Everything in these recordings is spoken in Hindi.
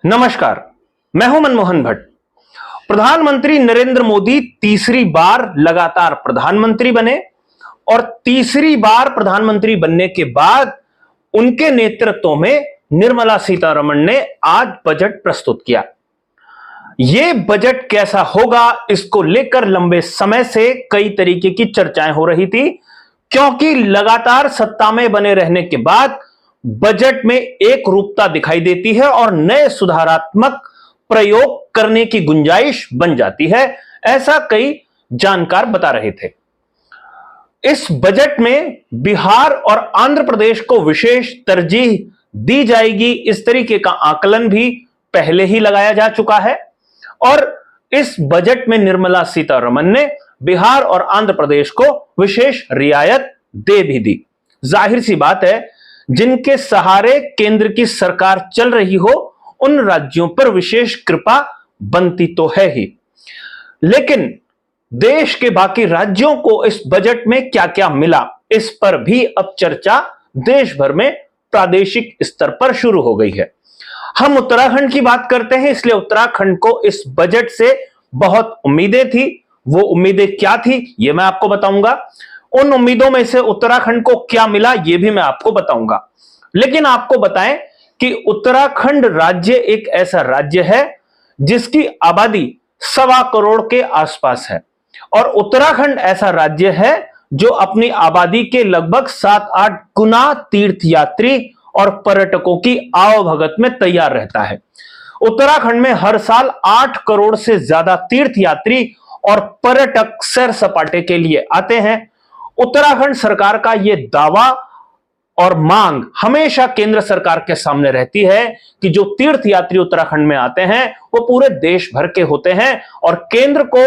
नमस्कार, मैं हूं मनमोहन भट्ट। प्रधानमंत्री नरेंद्र मोदी तीसरी बार लगातार प्रधानमंत्री बने और तीसरी बार प्रधानमंत्री बनने के बाद उनके नेतृत्व में निर्मला सीतारमण ने आज बजट प्रस्तुत किया। यह बजट कैसा होगा, इसको लेकर लंबे समय से कई तरीके की चर्चाएं हो रही थी, क्योंकि लगातार सत्ता में बने रहने के बाद बजट में एक रूपता दिखाई देती है और नए सुधारात्मक प्रयोग करने की गुंजाइश बन जाती है, ऐसा कई जानकार बता रहे थे। इस बजट में बिहार और आंध्र प्रदेश को विशेष तरजीह दी जाएगी, इस तरीके का आकलन भी पहले ही लगाया जा चुका है और इस बजट में निर्मला सीतारमण ने बिहार और आंध्र प्रदेश को विशेष रियायत दे भी दी। जाहिर सी बात है, जिनके सहारे केंद्र की सरकार चल रही हो उन राज्यों पर विशेष कृपा बनती तो है ही, लेकिन देश के बाकी राज्यों को इस बजट में क्या क्या मिला, इस पर भी अब चर्चा देश भर में प्रादेशिक स्तर पर शुरू हो गई है। हम उत्तराखंड की बात करते हैं, इसलिए उत्तराखंड को इस बजट से बहुत उम्मीदें थी। वो उम्मीदें क्या थी, यह मैं आपको बताऊंगा। उन उम्मीदों में से उत्तराखंड को क्या मिला, यह भी मैं आपको बताऊंगा। लेकिन आपको बताएं कि उत्तराखंड राज्य एक ऐसा राज्य है जिसकी आबादी 1.25 करोड़ के आसपास है और उत्तराखंड ऐसा राज्य है जो अपनी आबादी के लगभग 7-8 गुना तीर्थयात्री और पर्यटकों की आवभगत में तैयार रहता है। उत्तराखंड में हर साल 8 करोड़ से ज्यादा तीर्थयात्री और पर्यटक सैर सपाटे के लिए आते हैं। उत्तराखंड सरकार का यह दावा और मांग हमेशा केंद्र सरकार के सामने रहती है कि जो तीर्थयात्री उत्तराखंड में आते हैं वो पूरे देश भर के होते हैं और केंद्र को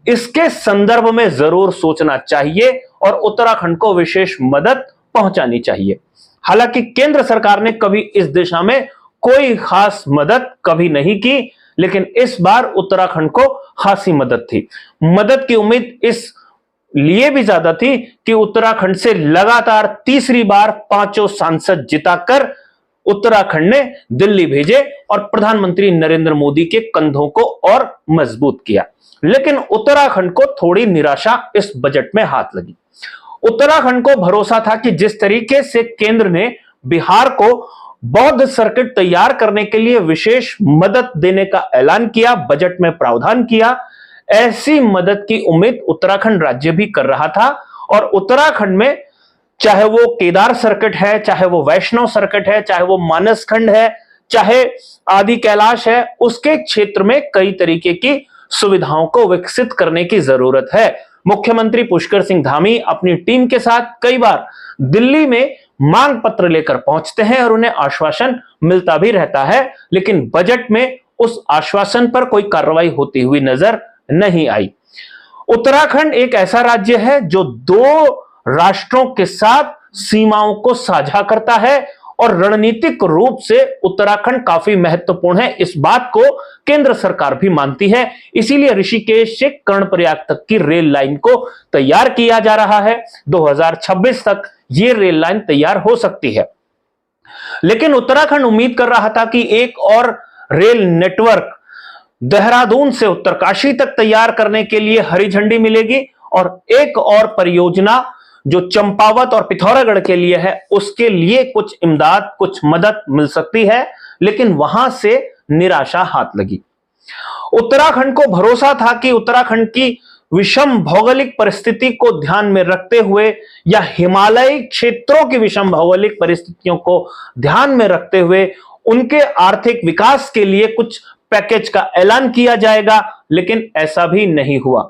इसके संदर्भ में जरूर सोचना चाहिए और उत्तराखंड को विशेष मदद पहुंचानी चाहिए। हालांकि केंद्र सरकार ने कभी इस दिशा में कोई खास मदद कभी नहीं की, लेकिन इस बार उत्तराखंड को खासी मदद थी। मदद की उम्मीद इस लिए भी ज्यादा थी कि उत्तराखंड से लगातार तीसरी बार 5 सांसद जिताकर उत्तराखंड ने दिल्ली भेजे और प्रधानमंत्री नरेंद्र मोदी के कंधों को और मजबूत किया। लेकिन उत्तराखंड को थोड़ी निराशा इस बजट में हाथ लगी। उत्तराखंड को भरोसा था कि जिस तरीके से केंद्र ने बिहार को बौद्ध सर्किट तैयार करने के लिए विशेष मदद देने का ऐलान किया, बजट में प्रावधान किया, ऐसी मदद की उम्मीद उत्तराखंड राज्य भी कर रहा था। और उत्तराखंड में चाहे वो केदार सर्किट है, चाहे वो वैष्णव सर्किट है, चाहे वो मानसखंड है, चाहे आदि कैलाश है, उसके क्षेत्र में कई तरीके की सुविधाओं को विकसित करने की जरूरत है। मुख्यमंत्री पुष्कर सिंह धामी अपनी टीम के साथ कई बार दिल्ली में मांग पत्र लेकर पहुंचते हैं और उन्हें आश्वासन मिलता भी रहता है, लेकिन बजट में उस आश्वासन पर कोई कार्रवाई होती हुई नजर नहीं आई। उत्तराखंड एक ऐसा राज्य है जो 2 राष्ट्रों के साथ सीमाओं को साझा करता है और रणनीतिक रूप से उत्तराखंड काफी महत्वपूर्ण है। इस बात को केंद्र सरकार भी मानती है, इसीलिए ऋषिकेश से कर्णप्रयाग तक की रेल लाइन को तैयार किया जा रहा है। 2026 तक यह रेल लाइन तैयार हो सकती है। लेकिन उत्तराखंड उम्मीद कर रहा था कि एक और रेल नेटवर्क देहरादून से उत्तरकाशी तक तैयार करने के लिए हरी झंडी मिलेगी और एक और परियोजना जो चंपावत और पिथौरागढ़ के लिए है उसके लिए कुछ इमदाद, कुछ मदद मिल सकती है, लेकिन वहां से निराशा हाथ लगी। उत्तराखंड को भरोसा था कि उत्तराखंड की विषम भौगोलिक परिस्थिति को ध्यान में रखते हुए या हिमालयी क्षेत्रों की विषम भौगोलिक परिस्थितियों को ध्यान में रखते हुए उनके आर्थिक विकास के लिए कुछ पैकेज का ऐलान किया जाएगा, लेकिन ऐसा भी नहीं हुआ।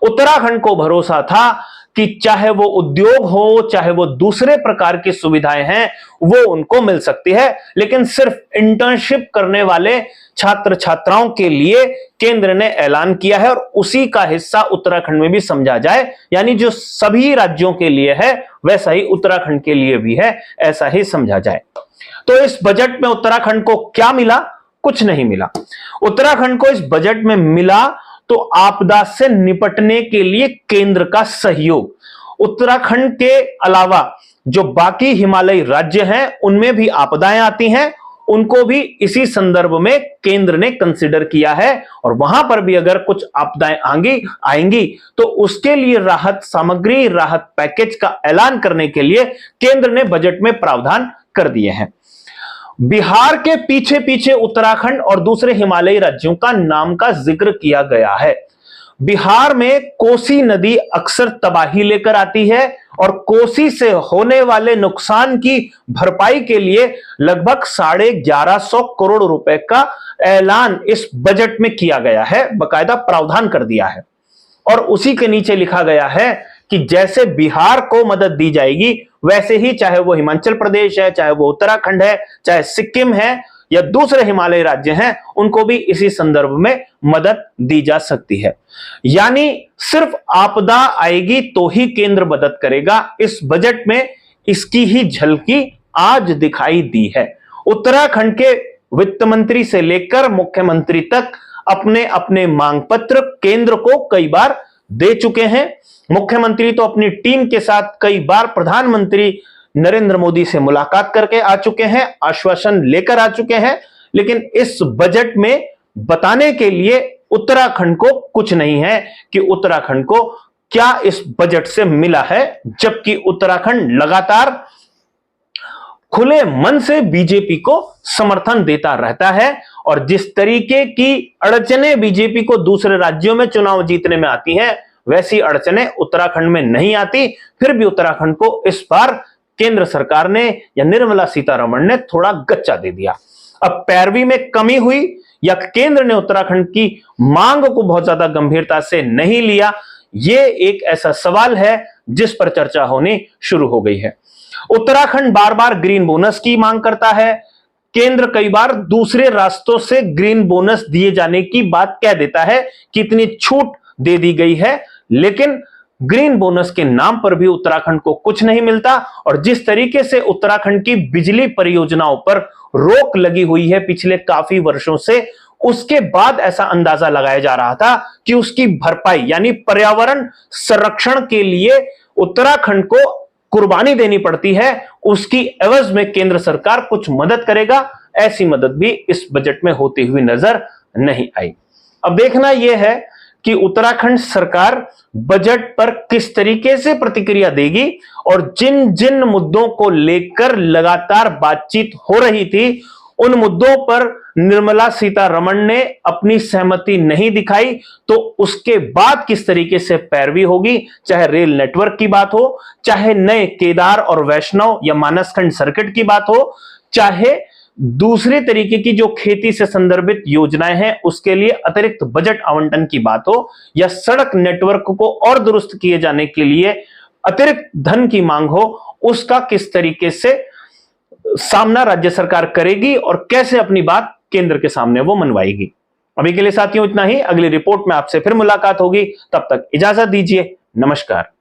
उत्तराखंड को भरोसा था कि चाहे वो उद्योग हो, चाहे वो दूसरे प्रकार की सुविधाएं हैं, वो उनको मिल सकती है, लेकिन सिर्फ इंटर्नशिप करने वाले छात्र छात्राओं के लिए केंद्र ने ऐलान किया है और उसी का हिस्सा उत्तराखंड में भी समझा जाए, यानी जो सभी राज्यों के लिए है वैसा ही उत्तराखंड के लिए भी है, ऐसा ही समझा जाए। तो इस बजट में उत्तराखंड को क्या मिला? कुछ नहीं मिला। उत्तराखंड को इस बजट में मिला तो आपदा से निपटने के लिए केंद्र का सहयोग। उत्तराखंड के अलावा जो बाकी हिमालयी राज्य हैं उनमें भी आपदाएं आती हैं उनको भी इसी संदर्भ में केंद्र ने कंसिडर किया है और वहां पर भी अगर कुछ आपदाएं आएंगी तो उसके लिए राहत सामग्री, राहत पैकेज का ऐलान करने के लिए केंद्र ने बजट में प्रावधान कर दिए हैं। बिहार के पीछे पीछे उत्तराखंड और दूसरे हिमालयी राज्यों का नाम का जिक्र किया गया है। बिहार में कोसी नदी अक्सर तबाही लेकर आती है और कोसी से होने वाले नुकसान की भरपाई के लिए लगभग 1150 करोड़ रुपए का ऐलान इस बजट में किया गया है, बकायदा प्रावधान कर दिया है। और उसी के नीचे लिखा गया है कि जैसे बिहार को मदद दी जाएगी वैसे ही चाहे वो हिमाचल प्रदेश है, चाहे वो उत्तराखंड है, चाहे सिक्किम है या दूसरे हिमालयी राज्य हैं, उनको भी इसी संदर्भ में मदद दी जा सकती है। यानी सिर्फ आपदा आएगी तो ही केंद्र मदद करेगा। इस बजट में इसकी ही झलकी आज दिखाई दी है। उत्तराखंड के वित्त मंत्री से लेकर मुख्यमंत्री तक अपने अपने मांग पत्र केंद्र को कई बार दे चुके हैं। मुख्यमंत्री तो अपनी टीम के साथ कई बार प्रधानमंत्री नरेंद्र मोदी से मुलाकात करके आ चुके हैं, आश्वासन लेकर आ चुके हैं, लेकिन इस बजट में बताने के लिए उत्तराखंड को कुछ नहीं है कि उत्तराखंड को क्या इस बजट से मिला है, जबकि उत्तराखंड लगातार खुले मन से बीजेपी को समर्थन देता रहता है। और जिस तरीके की अड़चनें बीजेपी को दूसरे राज्यों में चुनाव जीतने में आती हैं, वैसी अड़चनें उत्तराखंड में नहीं आती। फिर भी उत्तराखंड को इस बार केंद्र सरकार ने या निर्मला सीतारमण ने थोड़ा गच्चा दे दिया। अब पैरवी में कमी हुई या केंद्र ने उत्तराखंड की मांग को बहुत ज्यादा गंभीरता से नहीं लिया, यह एक ऐसा सवाल है जिस पर चर्चा होनी शुरू हो गई है। उत्तराखंड बार बार ग्रीन बोनस की मांग करता है। केंद्र कई बार दूसरे रास्तों से ग्रीन बोनस दिए जाने की बात कह देता है कि इतनी छूट दे दी गई है, लेकिन ग्रीन बोनस के नाम पर भी उत्तराखंड को कुछ नहीं मिलता। और जिस तरीके से उत्तराखंड की बिजली परियोजनाओं पर रोक लगी हुई है पिछले काफी वर्षों से, उसके बाद ऐसा अंदाजा लगाया जा रहा था कि उसकी भरपाई यानी पर्यावरण संरक्षण के लिए उत्तराखंड को कुर्बानी देनी पड़ती है, उसकी एवज में केंद्र सरकार कुछ मदद करेगा। ऐसी मदद भी इस बजट में होती हुई नजर नहीं आई। अब देखना यह है कि उत्तराखंड सरकार बजट पर किस तरीके से प्रतिक्रिया देगी और जिन जिन मुद्दों को लेकर लगातार बातचीत हो रही थी, उन मुद्दों पर निर्मला सीतारमण ने अपनी सहमति नहीं दिखाई, तो उसके बाद किस तरीके से पैरवी होगी, चाहे रेल नेटवर्क की बात हो, चाहे नए केदार और वैष्णव या मानसखंड सर्किट की बात हो, चाहे दूसरे तरीके की जो खेती से संदर्भित योजनाएं हैं उसके लिए अतिरिक्त बजट आवंटन की बात हो, या सड़क नेटवर्क को और दुरुस्त किए जाने के लिए अतिरिक्त धन की मांग हो, उसका किस तरीके से सामना राज्य सरकार करेगी और कैसे अपनी बात केंद्र के सामने वो मनवाएगी। अभी के लिए साथियों इतना ही। अगली रिपोर्ट में आपसे फिर मुलाकात होगी, तब तक इजाजत दीजिए। नमस्कार।